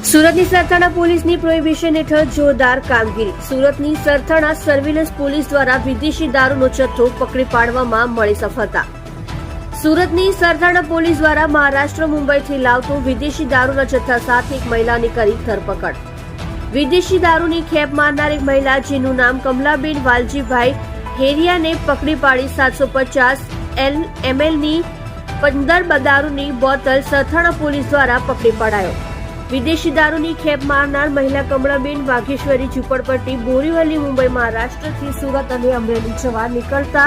સુરતની સરથાણા પોલીસની પ્રોહિબિશન હેઠળ જોરદાર કામગીરી। સુરતની સરથાણા સર્વેલન્સ પોલીસ દ્વારા વિદેશી દારૂનો જથ્થો પકડી પાડવામાં મળી સફળતા। સુરતની સરથાણા પોલીસ દ્વારા મહારાષ્ટ્ર મુંબઈથી લાવતો વિદેશી દારૂના જથ્થા સાથે એક મહિલાની કરી ધરપકડ। વિદેશી દારૂની ખેપ મારનાર એક મહિલા જેનું નામ કમલાબેન વાલજીભાઈ હેરિયાને પકડી પાડી 750 mlની 15 દારૂની બોટલ સરથાણા પોલીસ દ્વારા પકડી પડાયો। વિદેશી દારૂની ખેપ મારનાર મહિલા કમલાબેન વાઘેશ્વરી ઝુંપડપટ્ટી બોરીવલી મુંબઈ મહારાષ્ટ્રથી સુરત અને અમરેલી જવા નીકળતા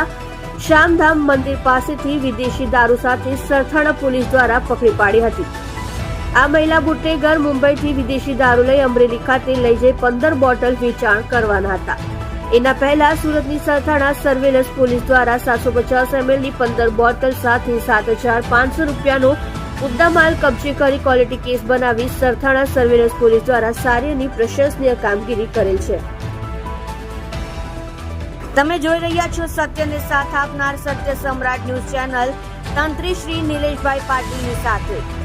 શ્યામધામ મંદિર પાસેથી વિદેશી દારૂ સાથે સરથાણા પોલીસ દ્વારા પકડી પાડી હતી। આ મહિલા બુટ્ટેગર મુંબઈથી વિદેશી દારૂ લઈ અમરેલી ખાતે લઈ જઈ 15 બોટલ વેચાણ કરવાના હતા। એના પહેલા સુરતની સરથાણા સર્વેલન્સ પોલીસ દ્વારા 750 mlની 15 બોટલ સાથે 7,500 રૂપિયાનો મુદ્દામાલ કબજે કરી ક્વોલિટી કેસ બનાવી સરથાણા સર્વેલન્સ પોલીસ દ્વારા સારી અને પ્રશંસનીય કામગીરી કરેલ છે। તમે જોઈ રહ્યા છો સત્યને સાથ આપનાર સત્ય સમ્રાટ ન્યૂઝ ચેનલ તંત્રી શ્રી નિલેશભાઈ પાટીલની સાથે।